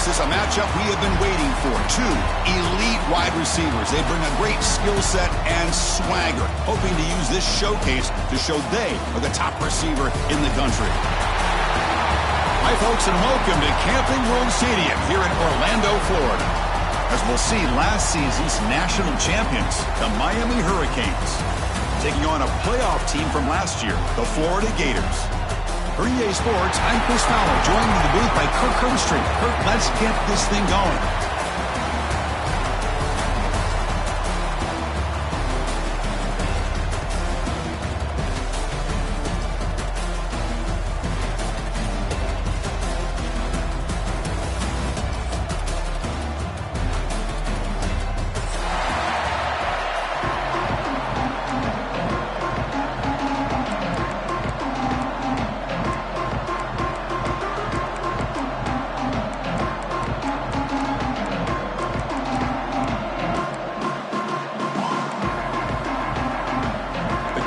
This is a matchup we have been waiting for. Two elite wide receivers. They bring a great skill set and swagger, hoping to use this showcase to show they are the top receiver in the country. Hi, folks, and welcome to Camping World Stadium here in Orlando, Florida, as we'll see last season's national champions, the Miami Hurricanes, taking on a playoff team from last year, the Florida Gators. For EA Sports, I'm Chris Fowler, joined in the booth by Kirk Herbstreit. Kirk, let's get this thing going.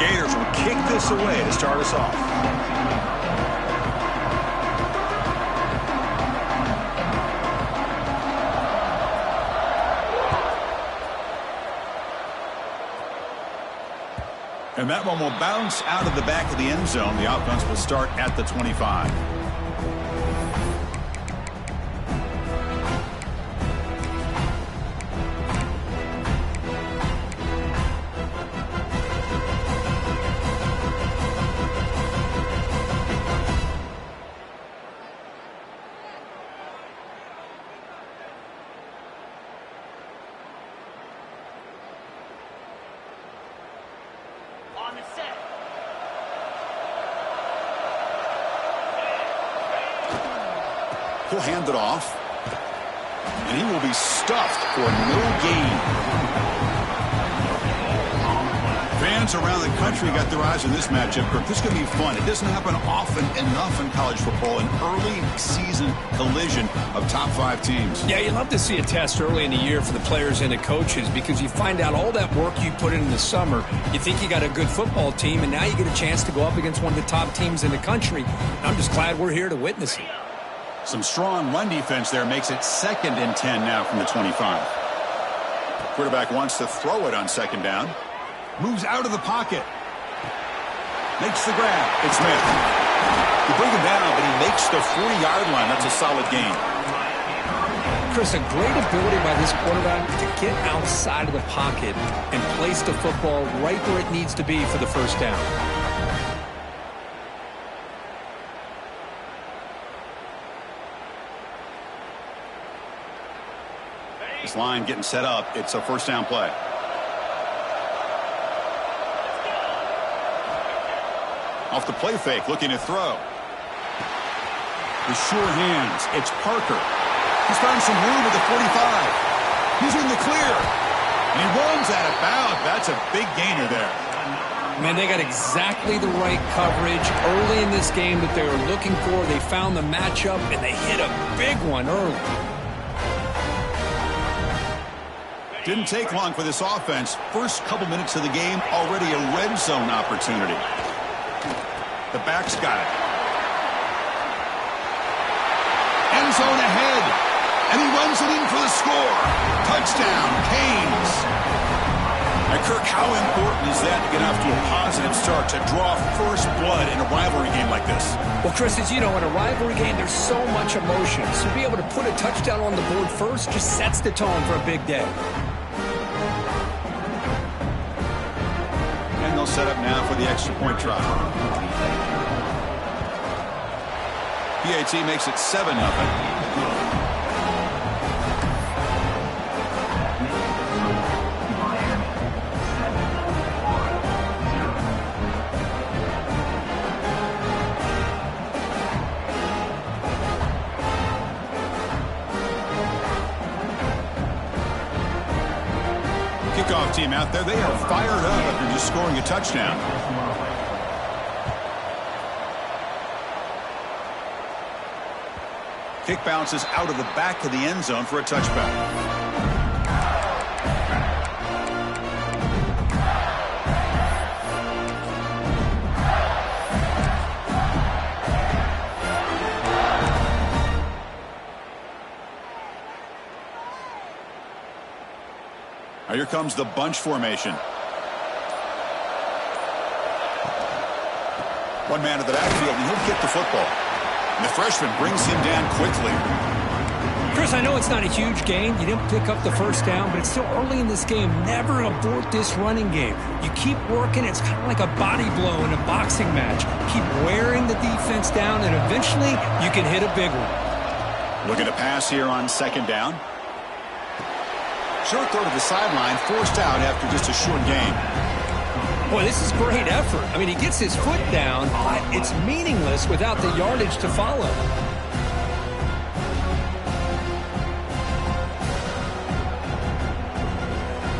Gators will kick this away to start us off. And that one will bounce out of the back of the end zone. The offense will start at the 25. He'll hand it off, and he will be stuffed for no gain. Fans around the country got their eyes on this matchup. This is going to be fun. It doesn't happen often enough in college football, an early season collision of top 5 teams. Yeah, you love to see a test early in the year for the players and the coaches because you find out all that work you put in the summer. You think you got a good football team, and now you get a chance to go up against one of the top teams in the country. I'm just glad we're here to witness it. Some strong run defense there makes it 2nd and 10 now from the 25. Quarterback wants to throw it on 2nd down. Moves out of the pocket. Makes the grab. It's Smith. You bring him down, but he makes the 40-yard line. That's a solid gain. Chris, a great ability by this quarterback to get outside of the pocket and place the football right where it needs to be for the first down. This line getting set up. It's a first down play. Off the play fake, looking to throw. With sure hands, it's Parker. He's found some room at the 45. He's in the clear. And he runs out of bounds. That's a big gainer there. Man, they got exactly the right coverage early in this game that they were looking for. They found the matchup, and they hit a big one early. Didn't take long for this offense. First couple minutes of the game, already a red zone opportunity. The back's got it. End zone ahead. And he runs it in for the score. Touchdown, Canes. Now, Kirk, how important is that to get off to a positive start, to draw first blood in a rivalry game like this? Well, Chris, as you know, in a rivalry game, there's so much emotion. So to be able to put a touchdown on the board first just sets the tone for a big day. And they'll set up now for the extra point try. PAT makes it 7-0. Kickoff team out there, they are fired up after just scoring a touchdown. Kick bounces out of the back of the end zone for a touchback. Now here comes the bunch formation. One man to the backfield, and he'll get the football. And the freshman brings him down quickly. Chris, I know it's not a huge gain. You didn't pick up the first down, but it's still early in this game. Never abort this running game. You keep working. It's kind of like a body blow in a boxing match. Keep wearing the defense down, and eventually you can hit a big one. Looking to pass here on second down. Short throw to the sideline, forced out after just a short gain. Boy, this is great effort. I mean, he gets his foot down, but it's meaningless without the yardage to follow.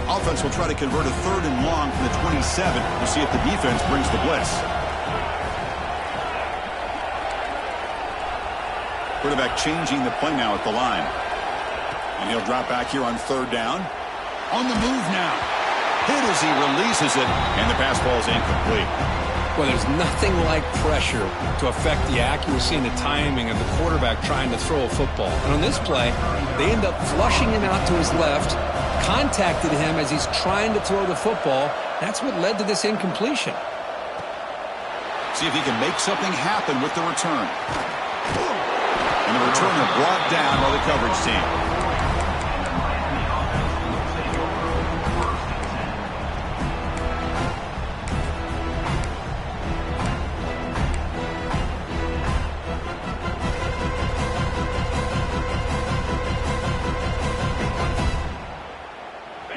Offense will try to convert a 3rd and long from the 27 to see if the defense brings the blitz. Quarterback changing the play now at the line. And he'll drop back here on 3rd down. On the move now. Hit as he releases it, and the pass ball is incomplete. Well, there's nothing like pressure to affect the accuracy and the timing of the quarterback trying to throw a football. And on this play, they end up flushing him out to his left, contacted him as he's trying to throw the football. That's what led to this incompletion. See if he can make something happen with the return. And the returner brought down by the coverage team.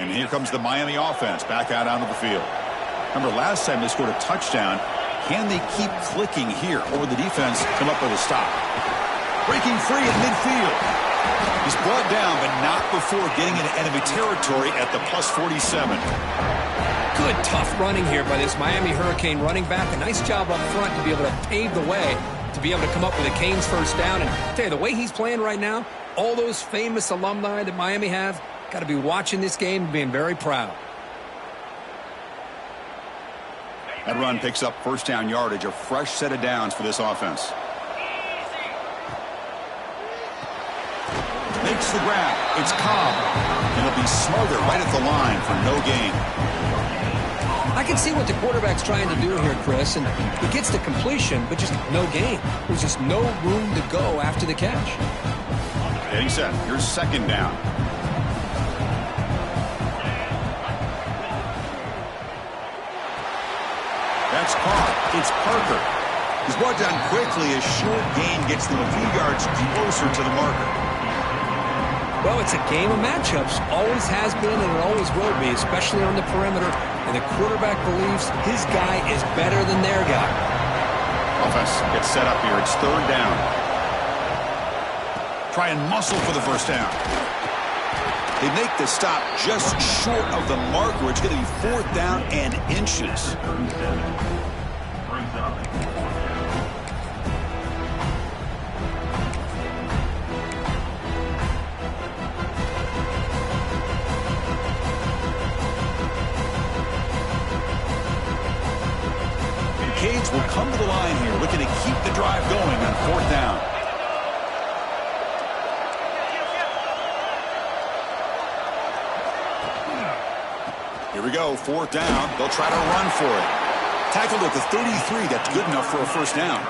Here comes the Miami offense back out onto the field. Remember, last time they scored a touchdown. Can they keep clicking here, or will the defense come up with a stop? Breaking free in midfield. He's brought down, but not before getting into enemy territory at the +47. Good, tough running here by this Miami Hurricane running back. A nice job up front to be able to pave the way, to be able to come up with a Canes first down. And I'll tell you, the way he's playing right now, all those famous alumni that Miami have, got to be watching this game and being very proud. That run picks up first down yardage, a fresh set of downs for this offense. Makes the grab. It's Cobb. And it'll be Smothered right at the line for no gain. I can see what the quarterback's trying to do here, Chris, and he gets the completion, but just no gain. There's just no room to go after the catch. Getting set. Here's second down. That's caught. It's Parker. He's brought down quickly. A short gain gets them a few yards closer to the marker. Well, it's a game of matchups. Always has been and it always will be, especially on the perimeter. And the quarterback believes his guy is better than their guy. Offense gets set up here. It's 3rd down. Try and muscle for the first down. They make the stop just short of the marker. It's going to be 4th down and inches. Canes will come to the line here, looking to keep the drive going on 4th down. Here we go, 4th down. They'll try to run for it. Tackled at the 33. That's good enough for a first down.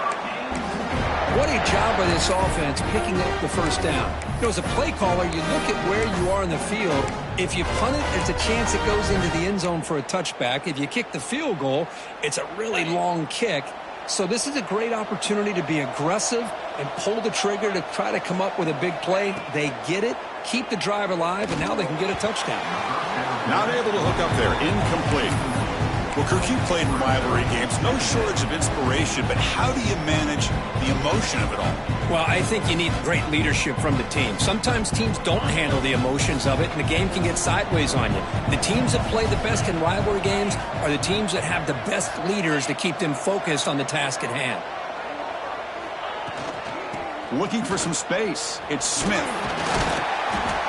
What a job by this offense picking up the first down. You know, as a play caller, you look at where you are in the field. If you punt it, there's a chance it goes into the end zone for a touchback. If you kick the field goal, it's a really long kick. So this is a great opportunity to be aggressive and pull the trigger to try to come up with a big play. They get it, keep the drive alive, and now they can get a touchdown. Not able to hook up there. Incomplete. Well, Kirk, you played in rivalry games. No shortage of inspiration, but how do you manage the emotion of it all? Well, I think you need great leadership from the team. Sometimes teams don't handle the emotions of it, and the game can get sideways on you. The teams that play the best in rivalry games are the teams that have the best leaders to keep them focused on the task at hand. Looking for some space. It's Smith.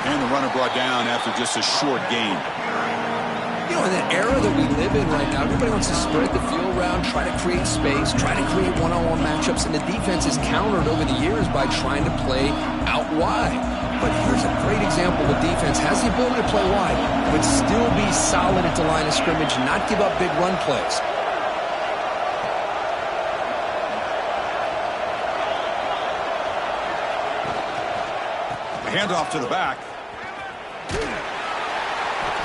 And the runner brought down after just a short gain. You know, in the era that we live in right now, everybody wants to spread the field around, try to create space, try to create one-on-one matchups, and the defense is countered over the years by trying to play out wide. But here's a great example of a defense has the ability to play wide, but still be solid at the line of scrimmage and not give up big run plays. A handoff to the back.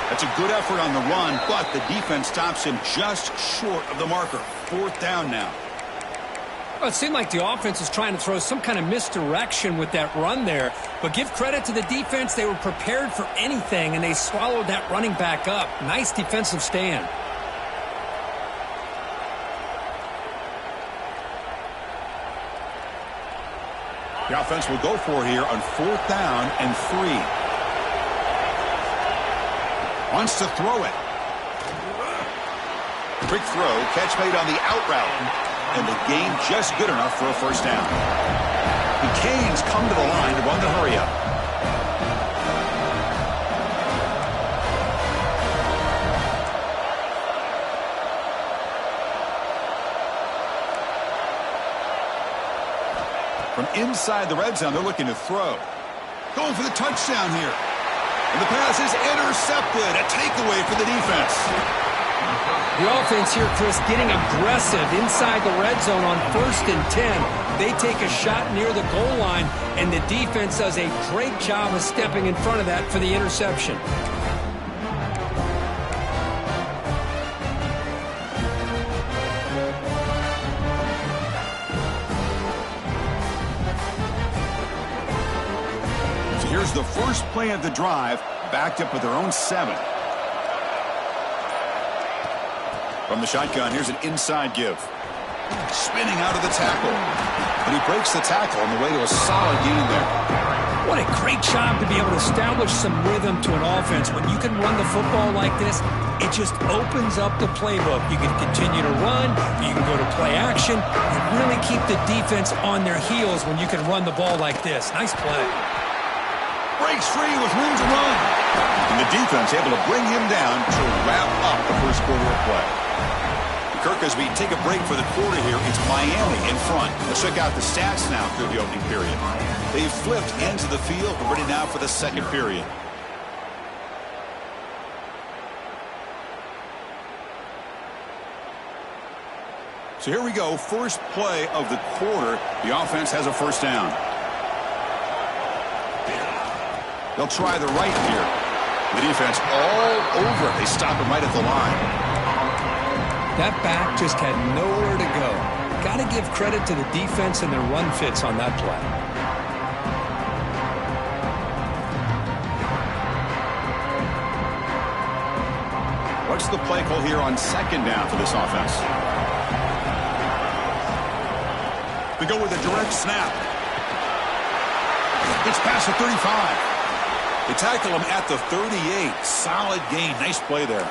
That's a good effort on the run, but the defense stops him just short of the marker. 4th down now. Well, it seemed like the offense was trying to throw some kind of misdirection with that run there. But give credit to the defense. They were prepared for anything, and they swallowed that running back up. Nice defensive stand. The offense will go for it here on 4th down and 3. Wants to throw it. Quick throw, catch made on the out route. And the gain just good enough for a 1st down. The Canes come to the line to run the hurry up. From inside the red zone, they're looking to throw. Going for the touchdown here. And the pass is intercepted. A takeaway for the defense. The offense here, Chris, getting aggressive inside the red zone on 1st and 10. They take a shot near the goal line, and the defense does a great job of stepping in front of that for the interception. So here's the first play of the drive, backed up with their own 7. From the shotgun, here's an inside give. Spinning out of the tackle. And he breaks the tackle on the way to a solid gain there. What a great job to be able to establish some rhythm to an offense. When you can run the football like this, it just opens up the playbook. You can continue to run. You can go to play action. And really keep the defense on their heels when you can run the ball like this. Nice play. Breaks free with room to run. And the defense able to bring him down to wrap up the first quarter of play. Kirk, as we take a break for the quarter here, it's Miami in front. Let's check out the stats now through the opening period. They've flipped ends of the field. We're ready now for the second period. So here we go. First play of the quarter. The offense has a 1st down. They'll try the right here. The defense all over it. They stop him right at the line. That back just had nowhere to go. Got to give credit to the defense and their run fits on that play. What's the play call here on 2nd down for this offense? They go with a direct snap. It's past the 35. They tackle him at the 38. Solid gain. Nice play there.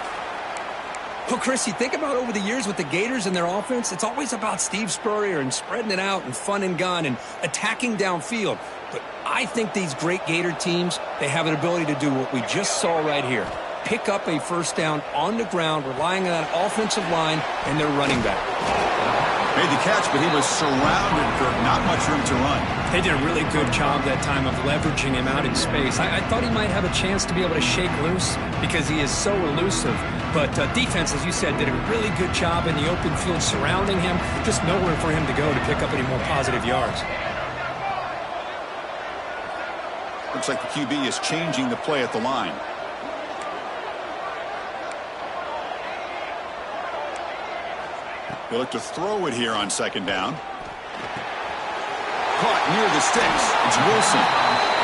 Well, Chris, you think about over the years with the Gators and their offense, it's always about Steve Spurrier and spreading it out and fun and gun and attacking downfield. But I think these great Gator teams, they have an ability to do what we just saw right here. Pick up a 1st down on the ground, relying on that offensive line and their running back. Made the catch, but he was surrounded, Kirk. Not much room to run. They did a really good job that time of leveraging him out in space. I thought he might have a chance to be able to shake loose because he is so elusive. But defense, as you said, did a really good job in the open field surrounding him. Just nowhere for him to go to pick up any more positive yards. Looks like the QB is changing the play at the line. They look to throw it here on 2nd down. Caught near the sticks. It's Wilson.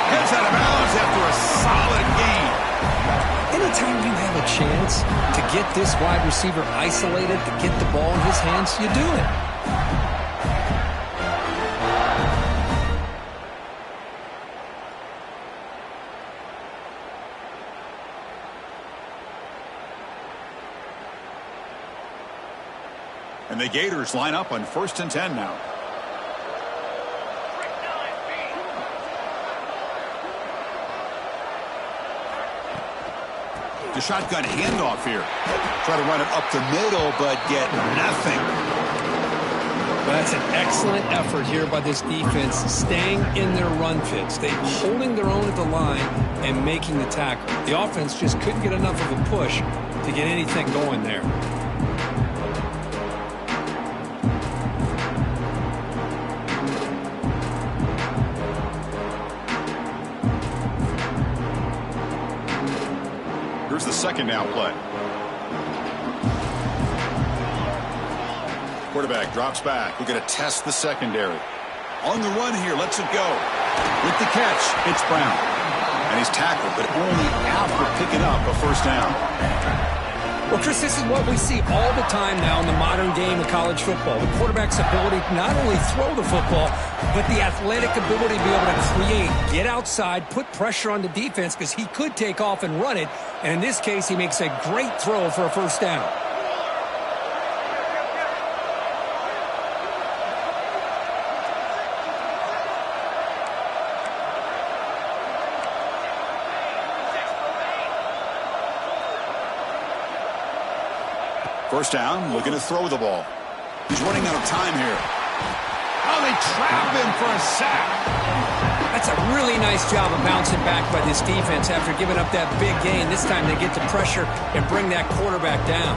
Heads out of bounds after a solid gain. Anytime you have a chance to get this wide receiver isolated, to get the ball in his hands, you do it. And the Gators line up on 1st and 10 now. The shotgun handoff here. Try to run it up the middle, but get nothing. Well, that's an excellent effort here by this defense, staying in their run fits. They're holding their own at the line and making the tackle. The offense just couldn't get enough of a push to get anything going there. Here's the second down play. Quarterback drops back. We're going to test the secondary. On the run here, lets it go. With the catch, it's Brown. And he's tackled, but only after picking up a first down. Well, Chris, this is what we see all the time now in the modern game of college football. The quarterback's ability to not only throw the football, but the athletic ability to be able to create, get outside, put pressure on the defense, because he could take off and run it. And in this case, he makes a great throw for a first down. First down, looking to throw the ball. He's running out of time here. Oh, they trap him for a sack. That's a really nice job of bouncing back by this defense after giving up that big gain. This time they get the pressure and bring that quarterback down.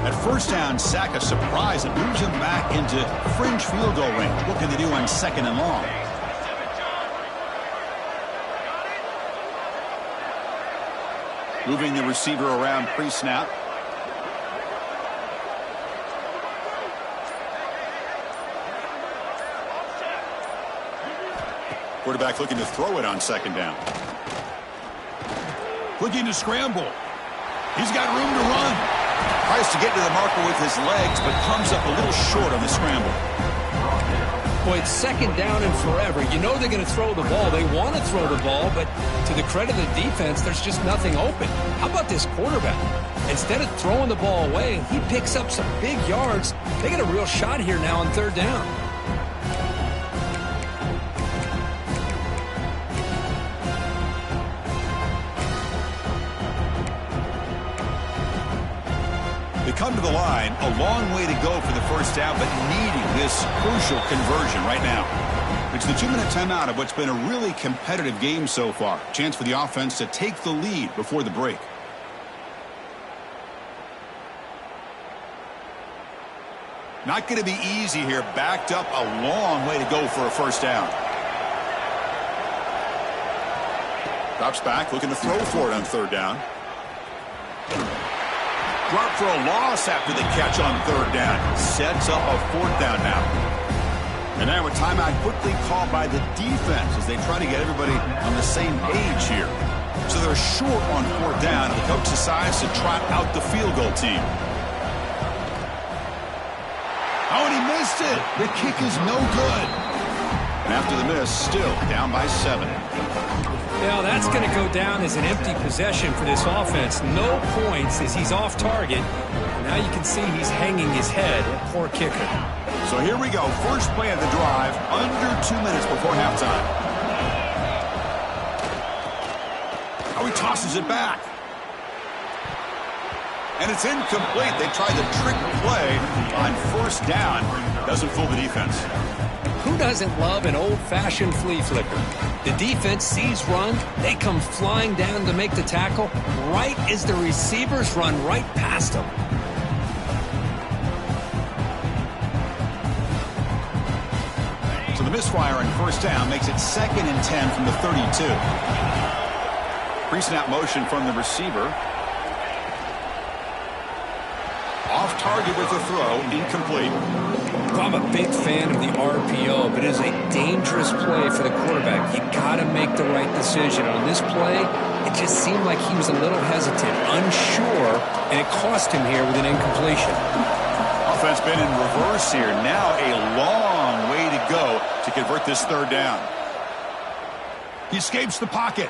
At first down, sack a surprise. It moves him back into fringe field goal range. What can they do on second and long? Moving the receiver around pre-snap. Quarterback looking to throw it on second down. Looking to scramble. He's got room to run. Tries to get to the marker with his legs, but comes up a little short on the scramble. Boy, it's second down and forever. You know they're going to throw the ball. They want to throw the ball, but to the credit of the defense, there's just nothing open. How about this quarterback? Instead of throwing the ball away, he picks up some big yards. They get a real shot here now on third down. Come to the line, a long way to go for the first down, but needing this crucial conversion right now. It's the 2-minute timeout of what's been a really competitive game so far. Chance for the offense to take the lead before the break. Not going to be easy here. Backed up a long way to go for a first down. Drops back, looking to throw for it on third down. Drop for a loss after the catch on third down. Sets up a fourth down now. And now a timeout quickly called by the defense as they try to get everybody on the same page here. So they're short on fourth down, and the coach decides to trot out the field goal team. Oh, and he missed it. The kick is no good. And after the miss, still down by 7. Now that's going to go down as an empty possession for this offense. No points as he's off target. Now you can see he's hanging his head. Poor kicker. So here we go. First play of the drive. Under 2 minutes before halftime. Oh, he tosses it back. And it's incomplete. They tried the trick play on first down. Doesn't fool the defense. Who doesn't love an old-fashioned flea flicker? The defense sees run, they come flying down to make the tackle right as the receivers run right past them. So the misfire on first down makes it 2nd and 10 from the 32. Pre-snap motion from the receiver. Off target with the throw, incomplete. I'm a big fan of the RPO, but it is a dangerous play for the quarterback. You got to make the right decision. On this play, it just seemed like he was a little hesitant, unsure, and it cost him here with an incompletion. Offense been in reverse here. Now a long way to go to convert this third down. He escapes the pocket.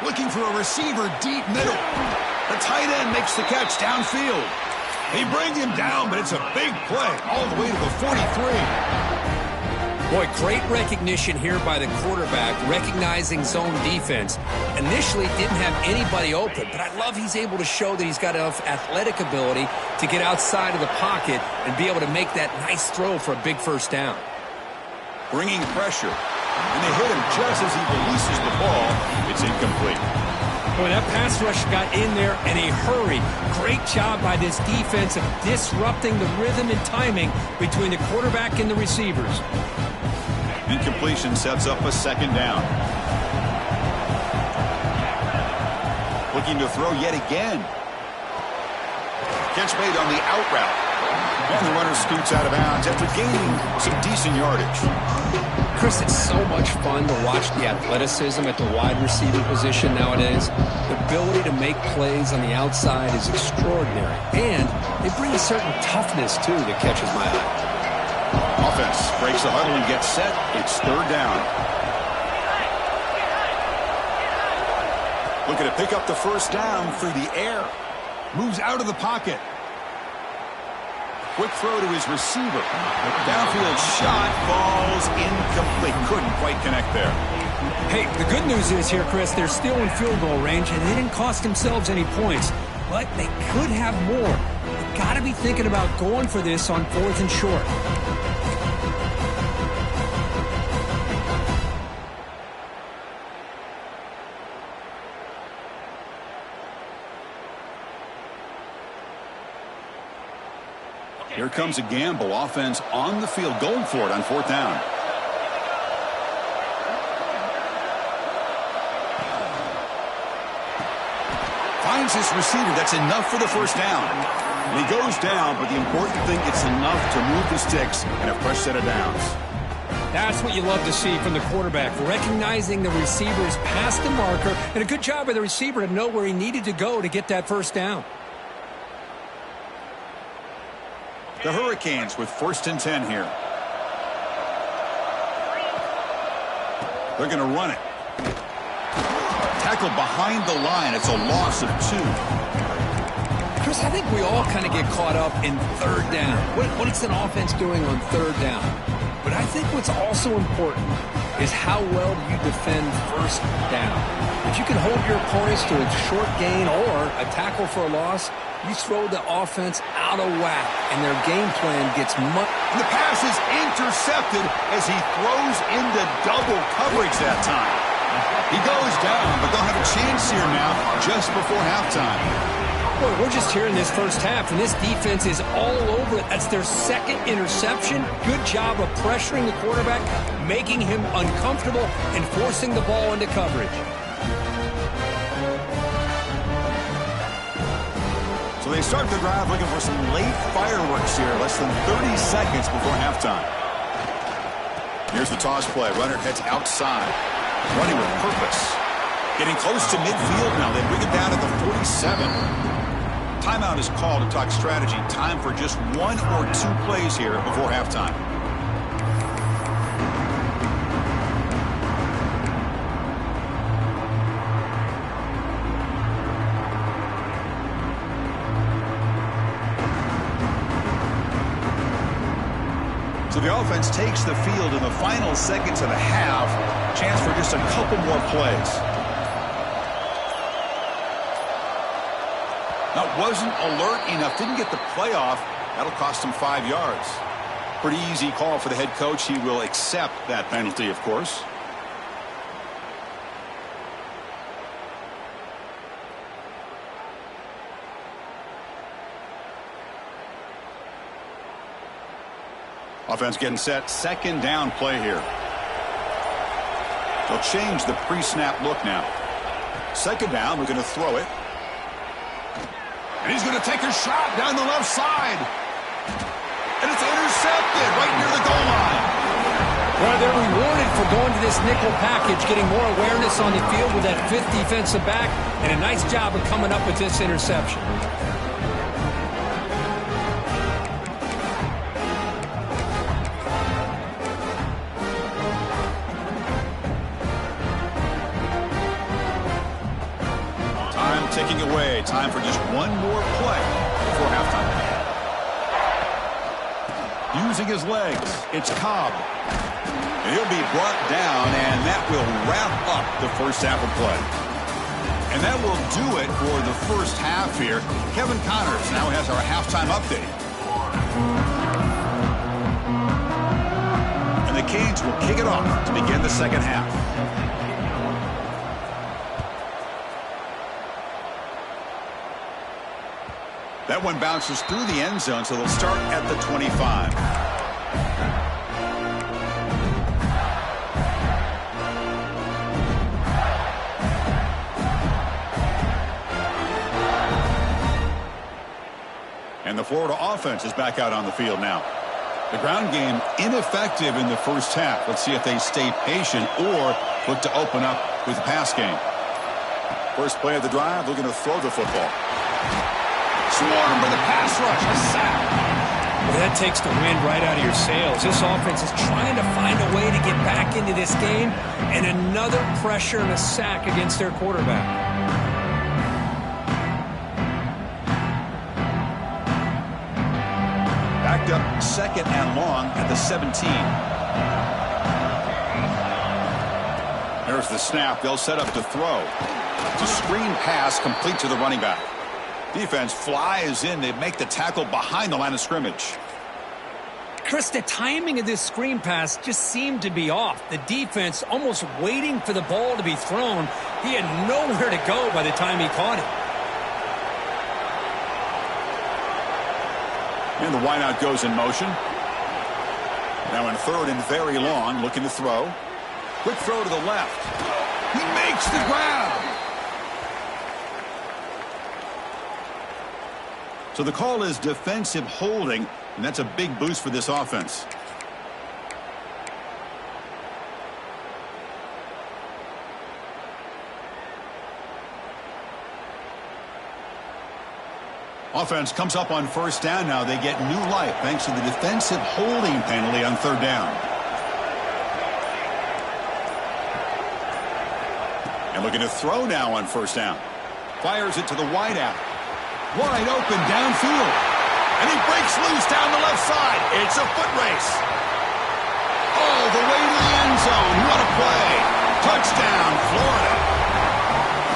Looking for a receiver deep middle. The tight end makes the catch downfield. They bring him down, but it's a big play all the way to the 43. Boy, great recognition here by the quarterback, recognizing zone defense. Initially didn't have anybody open, but I love he's able to show that he's got enough athletic ability to get outside of the pocket and be able to make that nice throw for a big first down. Bringing pressure, and they hit him just as he releases the ball. It's incomplete. Boy, that pass rush got in there in a hurry. Great job by this defense of disrupting the rhythm and timing between the quarterback and the receivers. Incompletion sets up a second down. Looking to throw yet again. Catch made on the out route. And the runner scoots out of bounds after gaining some decent yardage. Chris, it's so much fun to watch the athleticism at the wide receiver position nowadays. The ability to make plays on the outside is extraordinary. And they bring a certain toughness, too, that catches my eye. Offense breaks the huddle and gets set. It's third down. Looking to pick up the first down through the air. Moves out of the pocket. Quick throw to his receiver. Downfield shot falls incomplete. Couldn't quite connect there. Hey, the good news is here, Chris, they're still in field goal range, and they didn't cost themselves any points. But they could have more. They've got to be thinking about going for this on 4th and short. Here comes a gamble. Offense on the field, going for it on 4th down. Finds his receiver. That's enough for the first down. And he goes down, but the important thing, it's enough to move the sticks and a fresh set of downs. That's what you love to see from the quarterback, recognizing the receiver's past the marker, and a good job by the receiver to know where he needed to go to get that first down. The Hurricanes with 1st and 10 here. They're going to run it. Tackled behind the line. It's a loss of 2. Chris, I think we all kind of get caught up in 3rd down. What is an offense doing on 3rd down? But I think what's also important is how well do you defend 1st down. If you can hold your opponents to a short gain or a tackle for a loss, you throw the offense out of whack, and their game plan gets much. The pass is intercepted as he throws into double coverage that time. He goes down, but they'll have a chance here now just before halftime. Boy, we're just here in this first half, and this defense is all over it. That's their 2nd interception. Good job of pressuring the quarterback, making him uncomfortable, and forcing the ball into coverage. So they start the drive looking for some late fireworks here, less than 30 seconds before halftime. Here's the toss play. Runner heads outside, running with purpose. Getting close to midfield now. They bring it down at the 47. Timeout is called to talk strategy. Time for just 1 or 2 plays here before halftime. So the offense takes the field in the final seconds of the half. Chance for just a couple more plays. Now, wasn't alert enough. Didn't get the play off. That'll cost him 5 yards. Pretty easy call for the head coach. He will accept that penalty, of course. Offense getting set. 2nd down play here. They'll change the pre-snap look now. 2nd down, we're going to throw it. And he's going to take a shot down the left side. And it's intercepted right near the goal line. Well, they're rewarded for going to this nickel package, getting more awareness on the field with that 5th defensive back, and a nice job of coming up with this interception. Ticking away. Time for just 1 more play before halftime. Using his legs, it's Cobb. And he'll be brought down, and that will wrap up the first half of play. And that will do it for the first half here. Kevin Connors now has our halftime update. And the Canes will kick it off to begin the second half. That one bounces through the end zone, so they'll start at the 25. And the Florida offense is back out on the field now. The ground game ineffective in the first half. Let's see if they stay patient or look to open up with the pass game. First play of the drive, looking to throw the football. Swarm for the pass rush, a sack. Well, that takes the wind right out of your sails. This offense is trying to find a way to get back into this game, and another pressure and a sack against their quarterback. Backed up second and long at the 17. There's the snap. They'll set up to throw. It's a screen pass complete to the running back. Defense flies in. They make the tackle behind the line of scrimmage. Chris, the timing of this screen pass just seemed to be off. The defense almost waiting for the ball to be thrown. He had nowhere to go by the time he caught it. And the wideout goes in motion. Now in third and very long, looking to throw. Quick throw to the left. He makes the grab. So the call is defensive holding, and that's a big boost for this offense. Offense comes up on first down now. They get new life thanks to the defensive holding penalty on third down. And looking to throw now on first down. Fires it to the wideout. Wide open downfield. And he breaks loose down the left side. It's a foot race. All the way to the end zone. What a play. Touchdown, Florida.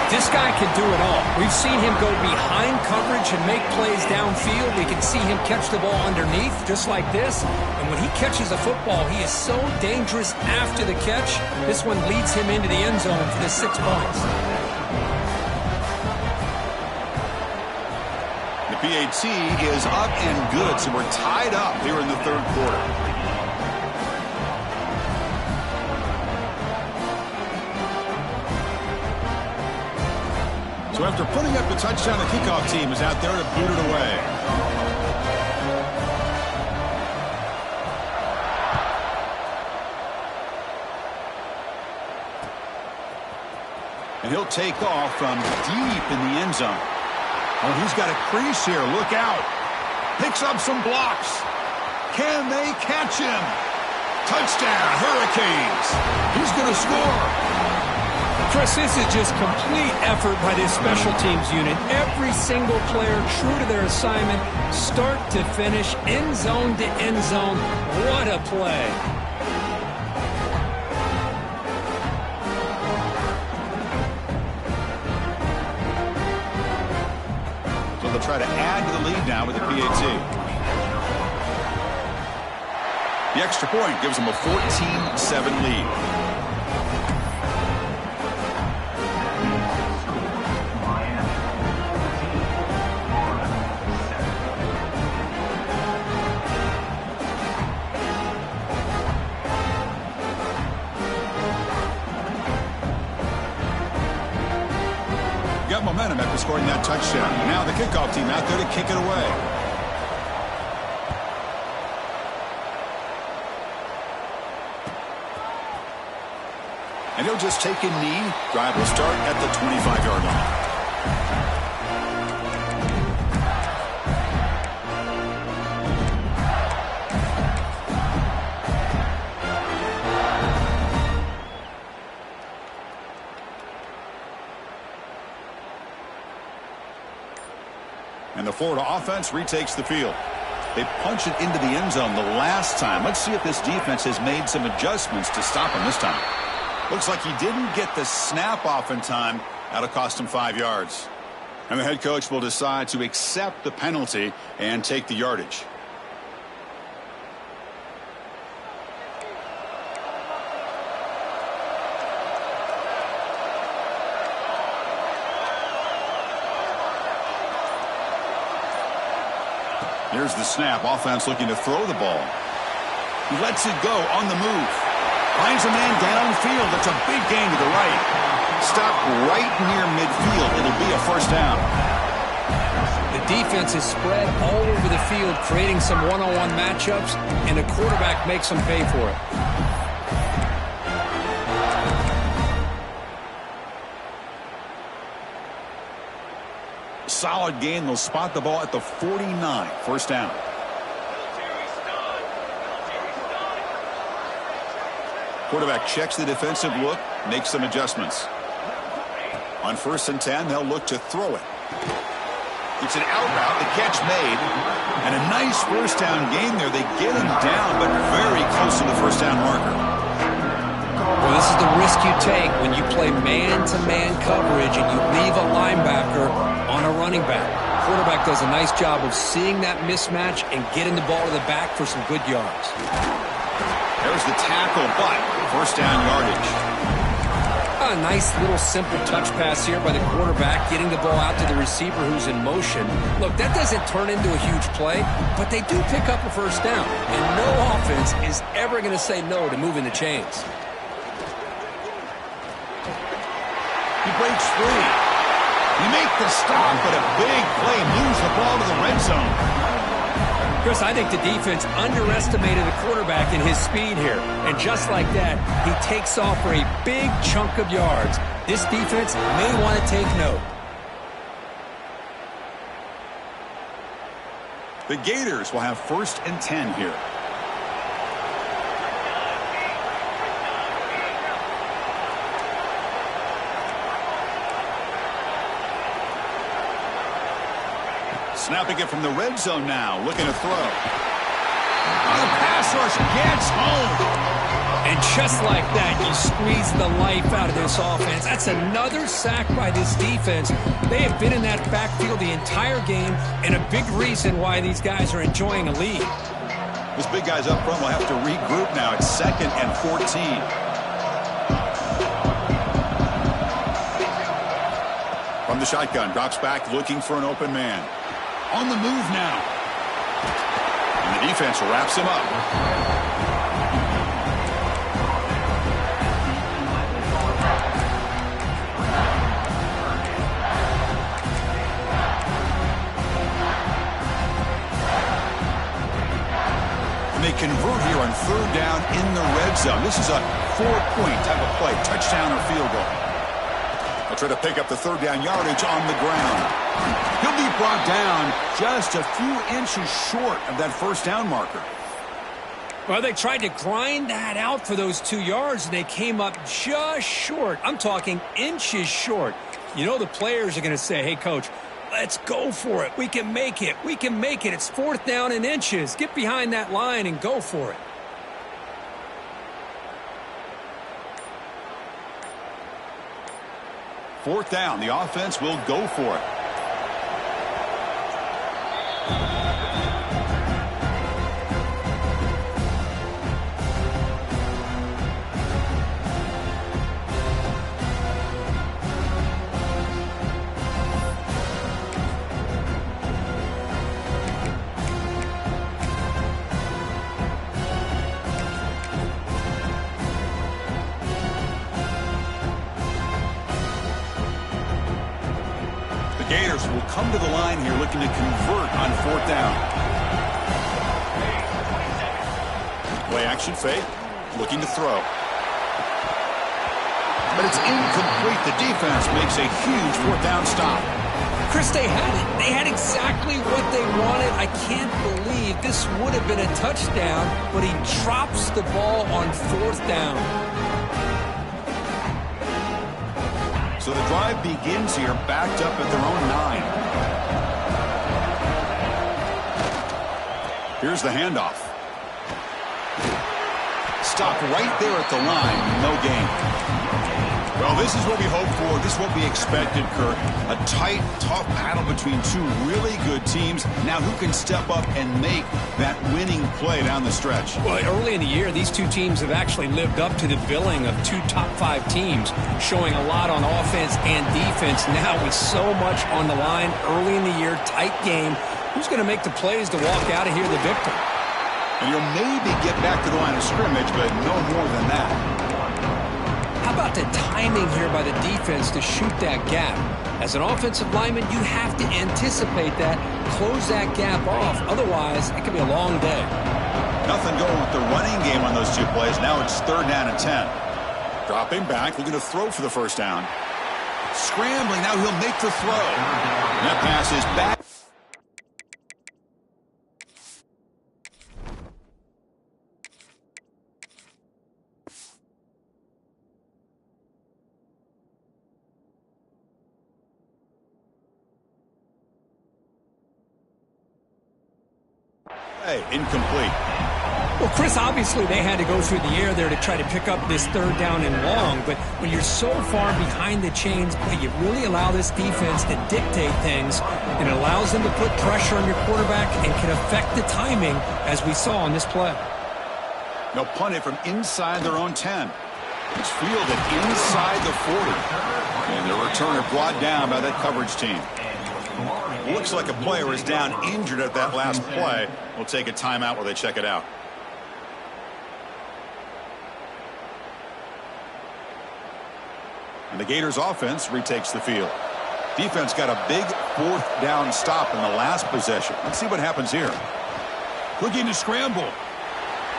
This guy can do it all. We've seen him go behind coverage and make plays downfield. We can see him catch the ball underneath just like this. And when he catches a football, he is so dangerous after the catch. This one leads him into the end zone for the 6 points. The PAT is up and good, so we're tied up here in the third quarter. So after putting up the touchdown, the kickoff team is out there to boot it away. And he'll take off from deep in the end zone. Oh, he's got a crease here. Look out. Picks up some blocks. Can they catch him? Touchdown, Hurricanes. He's going to score. Chris, this is just complete effort by this special teams unit. Every single player true to their assignment, start to finish, end zone to end zone. What a play. So they'll try to add to the lead now with the PAT. The extra point gives them a 14-7 lead. Got momentum after scoring that touchdown. Now the kickoff team out there to kick it away. And he'll just take a knee. Drive will start at the 25-yard line. And the Florida offense retakes the field. They punched it into the end zone the last time. Let's see if this defense has made some adjustments to stop him this time. Looks like he didn't get the snap off in time. That'll cost him 5 yards. And the head coach will decide to accept the penalty and take the yardage. Here's the snap. Offense looking to throw the ball. He lets it go on the move. Finds a man downfield. That's a big gain to the right. Stop right near midfield. It'll be a first down. The defense is spread all over the field, creating some one-on-one matchups, and the quarterback makes them pay for it. Solid gain. They'll spot the ball at the 49. First down. Quarterback checks the defensive look, makes some adjustments. On 1st and 10, they'll look to throw it. It's an out route, the catch made, and a nice first down gain there. They get him down, but very close to the first down marker. Well, this is the risk you take when you play man-to-man coverage and you leave a linebacker on a running back. Quarterback does a nice job of seeing that mismatch and getting the ball to the back for some good yards. There's the tackle, but first down yardage. A nice little simple touch pass here by the quarterback, getting the ball out to the receiver who's in motion. Look, that doesn't turn into a huge play, but they do pick up a first down. And no offense is ever going to say no to moving the chains. He breaks free. You make the stop, but a big play moves the ball to the red zone. Chris, I think the defense underestimated the quarterback in his speed here. And just like that, he takes off for a big chunk of yards. This defense may want to take note. The Gators will have 1st and 10 here. Snapping it from the red zone now, looking to throw. On a pass rush, gets home. And just like that, you squeeze the life out of this offense. That's another sack by this defense. They have been in that backfield the entire game, and a big reason why these guys are enjoying a lead. Those big guys up front will have to regroup now. It's 2nd and 14. From the shotgun, drops back, looking for an open man. On the move now. And the defense wraps him up. And they convert here on 3rd down in the red zone. This is a 4-point type of play, touchdown or field goal. They'll try to pick up the 3rd down yardage on the ground. He'll be brought down just a few inches short of that first down marker. Well, they tried to grind that out for those 2 yards, and they came up just short. I'm talking inches short. You know the players are going to say, hey, Coach, let's go for it. We can make it. We can make it. It's 4th down in inches. Get behind that line and go for it. Fourth down. The offense will go for it. Gators will come to the line here looking to convert on 4th down. Play action fake, looking to throw. But it's incomplete. The defense makes a huge 4th down stop. Chris, they had it. They had exactly what they wanted. I can't believe this would have been a touchdown, but he drops the ball on 4th down. So the drive begins here, backed up at their own 9. Here's the handoff. Stopped right there at the line. No gain. Well, this is what we hoped for. This is what we expected, Kurt. A tight, tough battle between two really good teams. Now, who can step up and make that winning play down the stretch? Well, early in the year, these two teams have actually lived up to the billing of two top 5 teams, showing a lot on offense and defense. Now, with so much on the line early in the year, tight game, who's going to make the plays to walk out of here the victor? And you'll maybe get back to the line of scrimmage, but no more than that. How about the timing here by the defense to shoot that gap? As an offensive lineman, you have to anticipate that, close that gap off. Otherwise, it could be a long day. Nothing going with the running game on those 2 plays. Now it's 3rd down and 10. Dropping back, looking to throw for the first down. Scrambling, now he'll make the throw. And that pass is back. Incomplete. Well, Chris, obviously they had to go through the air there to try to pick up this 3rd down and long, but when you're so far behind the chains, you really allow this defense to dictate things, and it allows them to put pressure on your quarterback and can affect the timing, as we saw on this play. They'll punt it from inside their own 10. It's fielded inside the 40. And the returner brought down by that coverage team. Looks like a player is down injured at that last play. We'll take a timeout while they check it out. And the Gators offense retakes the field. Defense got a big 4th down stop in the last possession. Let's see what happens here. Looking to scramble.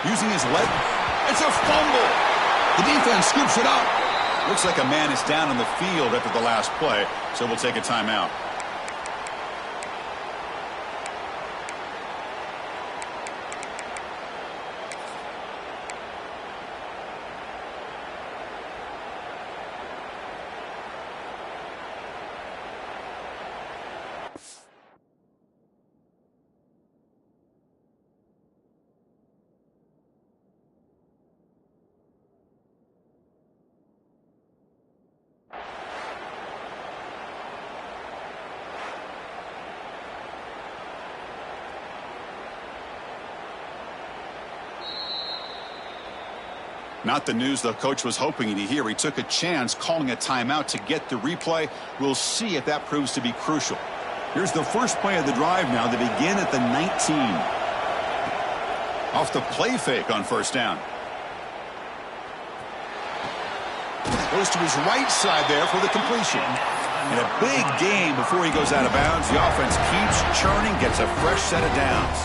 Using his leg. It's a fumble. The defense scoops it up. Looks like a man is down on the field after the last play, so we'll take a timeout. Not the news the coach was hoping to hear. He took a chance calling a timeout to get the replay. We'll see if that proves to be crucial. Here's the first play of the drive now. They begin at the 19. Off the play fake on 1st down. Goes to his right side there for the completion. And a big gain before he goes out of bounds. The offense keeps churning, gets a fresh set of downs.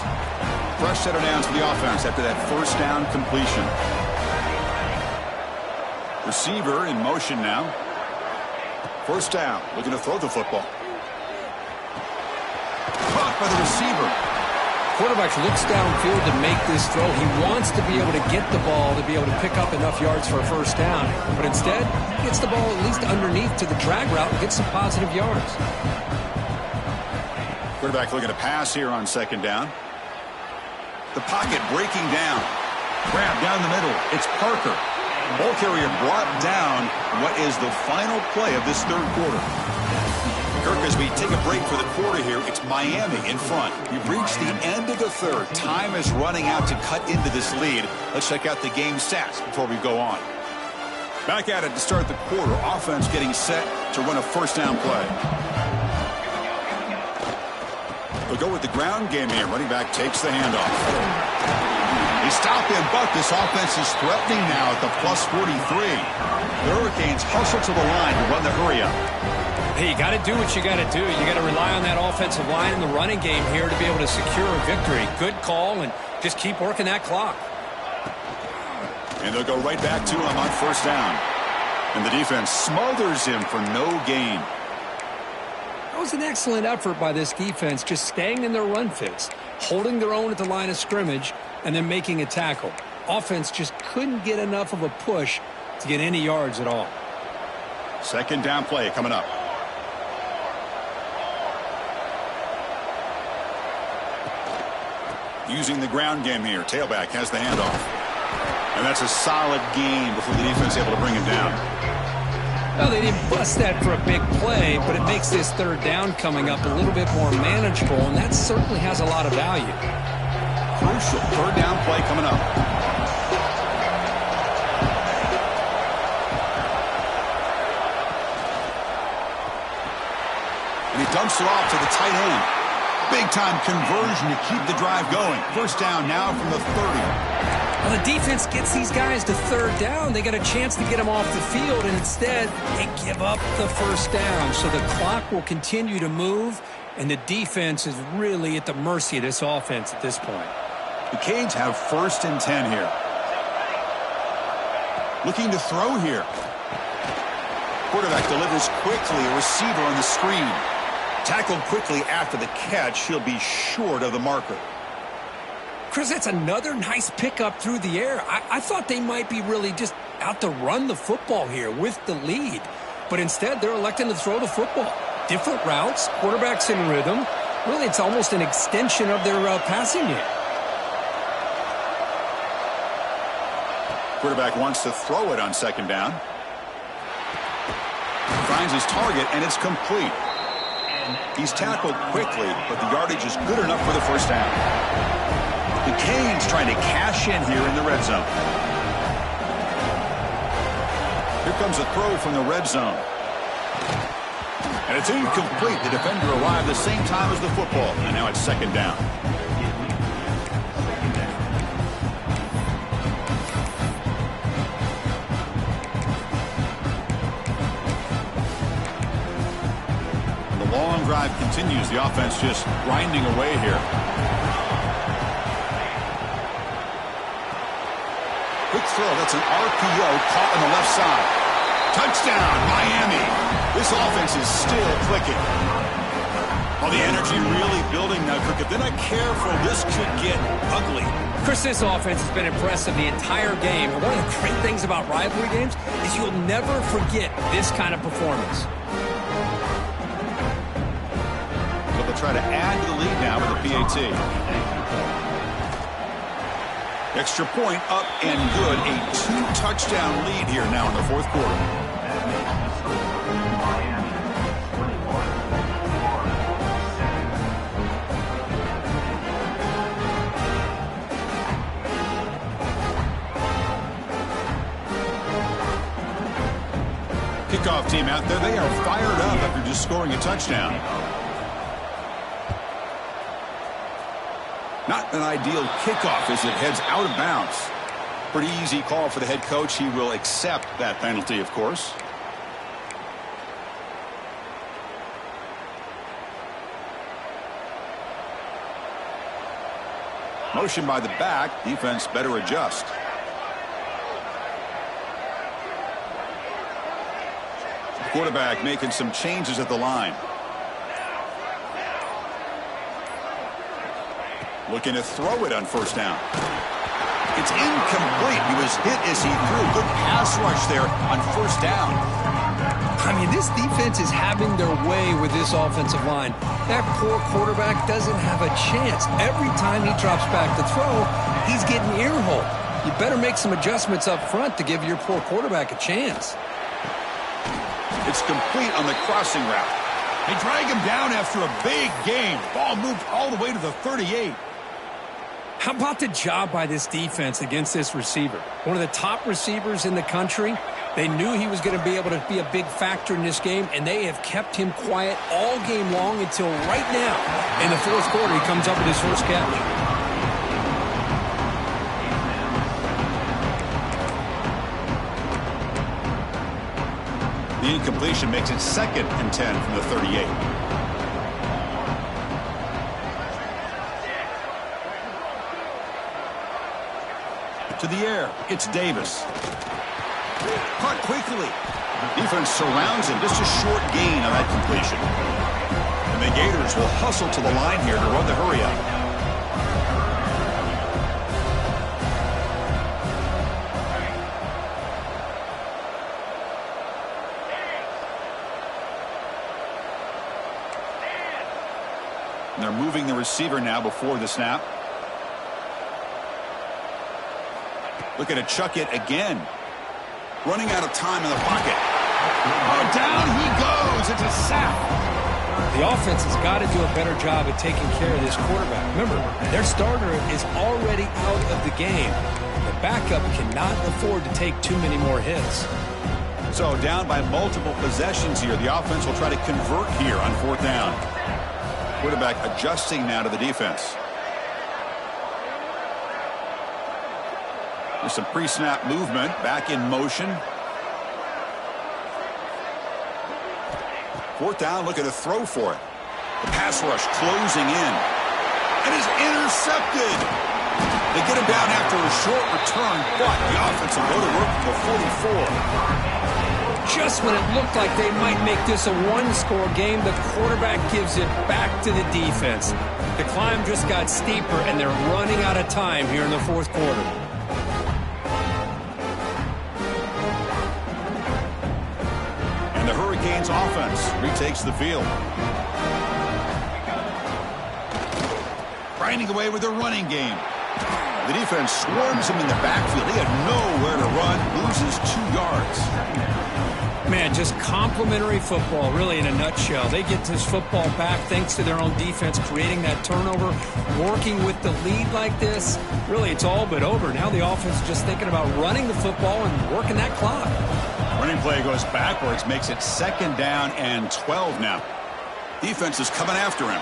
Fresh set of downs for the offense after that 1st down completion. Receiver in motion now. 1st down, looking to throw the football. Caught by the receiver. Quarterback looks downfield to make this throw. He wants to be able to get the ball to be able to pick up enough yards for a 1st down. But instead, he gets the ball at least underneath to the drag route and gets some positive yards. Quarterback looking to pass here on 2nd down. The pocket breaking down. Grab down the middle. It's Parker. Ball carrier brought down. What is the final play of this 3rd quarter? Kirk, as we take a break for the quarter here, it's Miami in front. We've reached the end of the 3rd. Time is running out to cut into this lead. Let's check out the game stats before we go on. Back at it to start the quarter. Offense getting set to run a 1st down play. They'll go with the ground game here. Running back takes the handoff. They stop him, but this offense is threatening now at the plus 43. The Hurricanes hustle to the line to run the hurry up. Hey, you got to do what you got to do. You got to rely on that offensive line in the running game here to be able to secure a victory. Good call, and just keep working that clock. And they'll go right back to him on 1st down. And the defense smothers him for no gain. That was an excellent effort by this defense, just staying in their run fits, holding their own at the line of scrimmage, and then making a tackle. Offense just couldn't get enough of a push to get any yards at all. 2nd down play coming up. Using the ground game here. Tailback has the handoff. And that's a solid gain before the defense able to bring him down. Well, they didn't bust that for a big play, but it makes this third down coming up a little bit more manageable, and that certainly has a lot of value. Crucial third down play coming up. And he dumps it off to the tight end. Big-time conversion to keep the drive going. First down now from the 30. Well, the defense gets these guys to third down. They got a chance to get them off the field, and instead they give up the first down. So the clock will continue to move, and the defense is really at the mercy of this offense at this point. The Canes have 1st and 10 here. Looking to throw here. Quarterback delivers quickly. A receiver on the screen. Tackled quickly after the catch. He'll be short of the marker. Chris, that's another nice pickup through the air. I thought they might be really just out to run the football here with the lead. But instead, they're electing to throw the football. Different routes, quarterbacks in rhythm. Really, it's almost an extension of their passing game. Quarterback wants to throw it on 2nd down. Finds his target, and it's complete. He's tackled quickly, but the yardage is good enough for the first down. The Canes trying to cash in here in the red zone. Here comes a throw from the red zone. And it's incomplete. The defender arrived the same time as the football. And now it's 2nd down. The long drive continues. The offense just grinding away here. Quick throw. That's an RPO caught on the left side. Touchdown, Miami. This offense is still clicking. Well, the energy really building now, Kirk. If they're not careful, this could get ugly. Chris, this offense has been impressive the entire game. And one of the great things about rivalry games is you'll never forget this kind of performance. So they'll try to add to the lead now with a PAT. Extra point up and good. A 2-touchdown lead here now in the 4th quarter. Kickoff team out there. They are fired up after just scoring a touchdown. Not an ideal kickoff as it heads out of bounds. Pretty easy call for the head coach. He will accept that penalty, of course. Motion by the back. Defense better adjust. Quarterback making some changes at the line. Looking to throw it on 1st down. It's incomplete. He was hit as he threw. Good pass rush there on 1st down. I mean, this defense is having their way with this offensive line. That poor quarterback doesn't have a chance. Every time he drops back to throw, he's getting earholed. You better make some adjustments up front to give your poor quarterback a chance. It's complete on the crossing route. They drag him down after a big game. Ball moved all the way to the 38. How about the job by this defense against this receiver? One of the top receivers in the country. They knew he was going to be able to be a big factor in this game, and they have kept him quiet all game long until right now. In the 4th quarter, he comes up with his first catch. The incompletion makes it 2nd and 10 from the 38. To the air, it's Davis. Caught quickly. Defense surrounds him. Just a short gain on that completion. And the Gators will hustle to the line here to run the hurry up. And they're moving the receiver now before the snap. Looking to chuck it again. Running out of time in the pocket. Oh, down he goes. It's a sack. The offense has got to do a better job at taking care of this quarterback. Remember, their starter is already out of the game. The backup cannot afford to take too many more hits. So down by multiple possessions here. The offense will try to convert here on 4th down. Quarterback adjusting now to the defense. There's some pre-snap movement. Back in motion. 4th down, looking to throw for it. The pass rush closing in. And is intercepted. They get him down after a short return, but the offense will go to work to 44. Just when it looked like they might make this a one-score game, the quarterback gives it back to the defense. The climb just got steeper, and they're running out of time here in the 4th quarter. And the Hurricanes offense retakes the field. Grinding away with their running game. The defense swarms him in the backfield. He had nowhere to run, loses 2 yards. Man, just complimentary football, really, in a nutshell. They get this football back thanks to their own defense, creating that turnover, working with the lead like this. Really, it's all but over. Now the offense is just thinking about running the football and working that clock. Running play goes backwards, makes it 2nd down and 12 now. Defense is coming after him.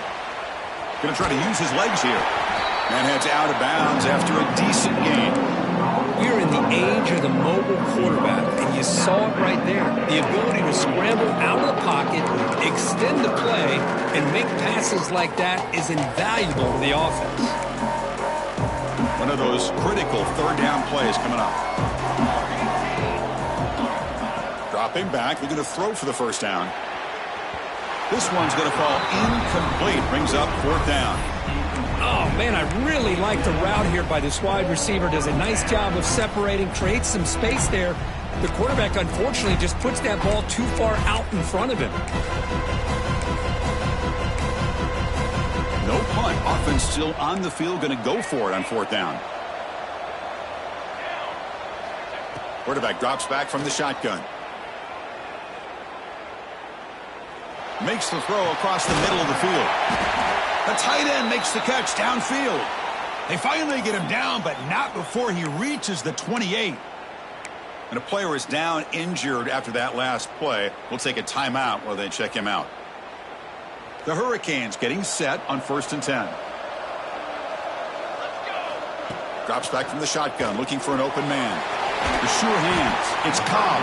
Going to try to use his legs here. And heads out of bounds after a decent gain. We're in the age of the mobile quarterback, and you saw it right there. The ability to scramble out of the pocket, extend the play, and make passes like that is invaluable to the offense. One of those critical 3rd down plays coming up. Dropping back, they're going to throw for the 1st down. This one's going to fall incomplete, brings up 4th down. Oh, man, I really like the route here by this wide receiver. Does a nice job of separating, creates some space there. The quarterback, unfortunately, just puts that ball too far out in front of him. No punt. Offense still on the field, going to go for it on 4th down. Quarterback drops back from the shotgun. Makes the throw across the middle of the field. The tight end makes the catch downfield. They finally get him down, but not before he reaches the 28. And a player is down injured after that last play. We'll take a timeout while they check him out. The Hurricanes getting set on 1st and 10. Drops back from the shotgun, looking for an open man. The sure hands. It's Cobb.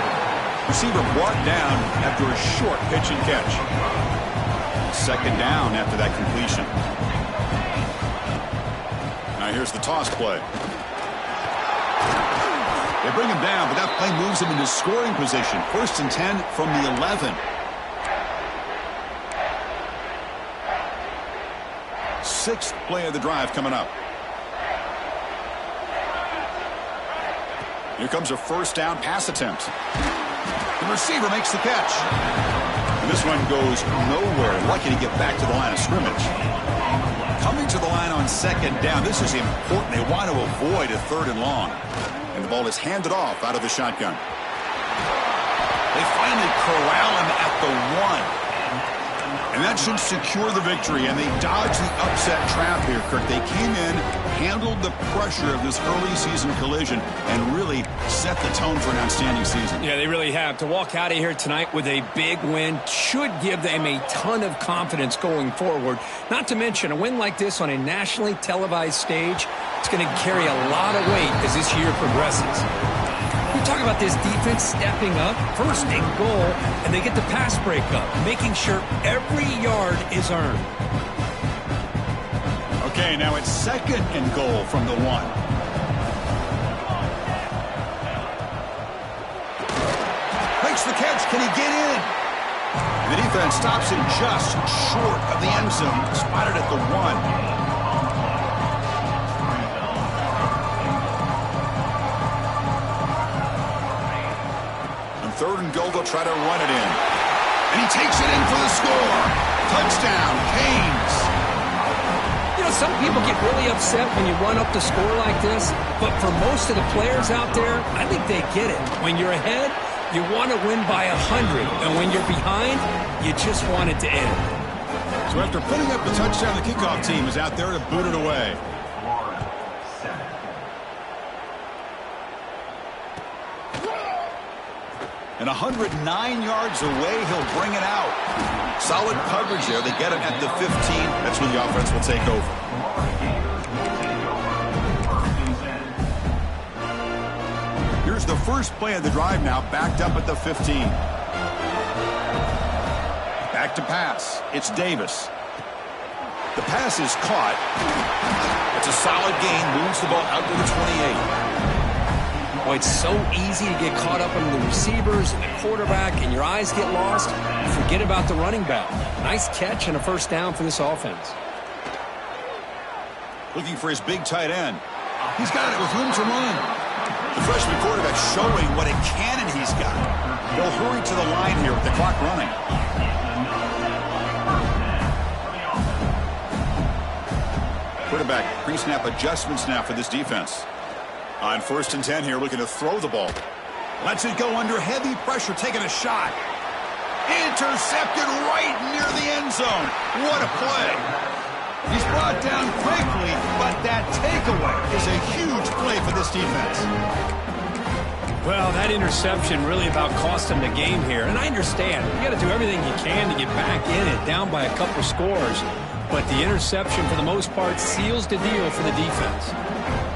Receiver brought down after a short pitch and catch. 2nd down after that completion. Now here's the toss play. They bring him down, but that play moves him into scoring position. 1st and 10 from the 11. 6th play of the drive coming up. Here comes a 1st down pass attempt. The receiver makes the catch. And this one goes nowhere. Lucky to get back to the line of scrimmage. Coming to the line on 2nd down. This is important. They want to avoid a 3rd and long. And the ball is handed off out of the shotgun. They finally corral him at the 1. And that should secure the victory. And they dodged the upset trap here, Kirk. They came in, handled the pressure of this early season collision, and really set the tone for an outstanding season. Yeah, they really have. To walk out of here tonight with a big win should give them a ton of confidence going forward. Not to mention, a win like this on a nationally televised stage, it's going to carry a lot of weight as this year progresses. We talk about this defense stepping up, 1st and goal, and they get the pass breakup, making sure every yard is earned. Okay, now it's 2nd and goal from the 1. Makes the catch. Can he get in? The defense stops him just short of the end zone. Spotted at the 1. On 3rd and goal, they'll try to run it in. And he takes it in for the score. Touchdown, Canes. You know, some people get really upset when you run up the score like this, but for most of the players out there, I think they get it. When you're ahead, you want to win by 100, and when you're behind, you just want it to end. So after putting up the touchdown, the kickoff team is out there to boot it away. And 109 yards away, he'll bring it out. Solid coverage there. They get him at the 15. That's when the offense will take over. Here's the first play of the drive now, backed up at the 15. Back to pass. It's Davis. The pass is caught. It's a solid gain. Moves the ball out to the 28. Boy, it's so easy to get caught up in the receivers and the quarterback, and your eyes get lost. You forget about the running back. Nice catch and a first down for this offense. Looking for his big tight end. He's got it with room to run. The freshman quarterback showing what a cannon he's got. They'll hurry to the line here with the clock running. Quarterback pre-snap adjustments now for this defense. On 1st and 10 here, looking to throw the ball. Lets it go under heavy pressure, taking a shot. Intercepted right near the end zone. What a play. He's brought down quickly, but that takeaway is a huge play for this defense. Well, that interception really about cost him the game here. And I understand. You got to do everything you can to get back in it, down by a couple scores. But the interception, for the most part, seals the deal for the defense.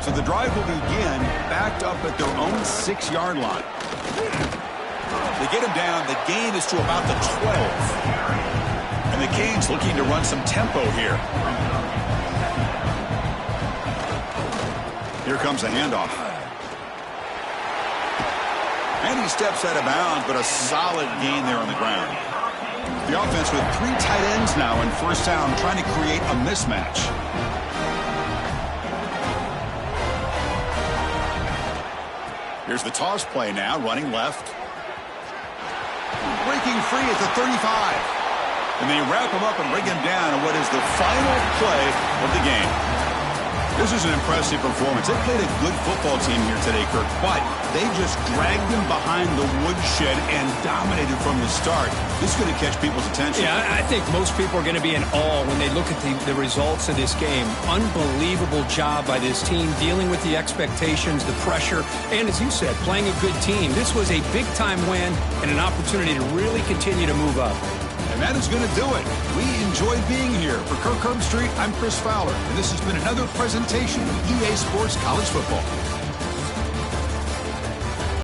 So the drive will begin backed up at their own 6-yard line. They get him down. The gain is to about the 12. And the Canes looking to run some tempo here. Here comes a handoff. And he steps out of bounds, but a solid gain there on the ground. The offense with 3 tight ends now in first down, trying to create a mismatch. Here's the toss play now, running left. Breaking free at the 35. And they wrap him up and bring him down in what is the final play of the game. This is an impressive performance. They played a good football team here today, Kirk, but they just dragged them behind the woodshed and dominated from the start. This is going to catch people's attention. Yeah, I think most people are going to be in awe when they look at the results of this game. Unbelievable job by this team, dealing with the expectations, the pressure, and as you said, playing a good team. This was a big-time win and an opportunity to really continue to move up. And that is going to do it. We enjoyed being here. For Kirk Herbstreit, I'm Chris Fowler, and this has been another presentation of EA Sports College Football.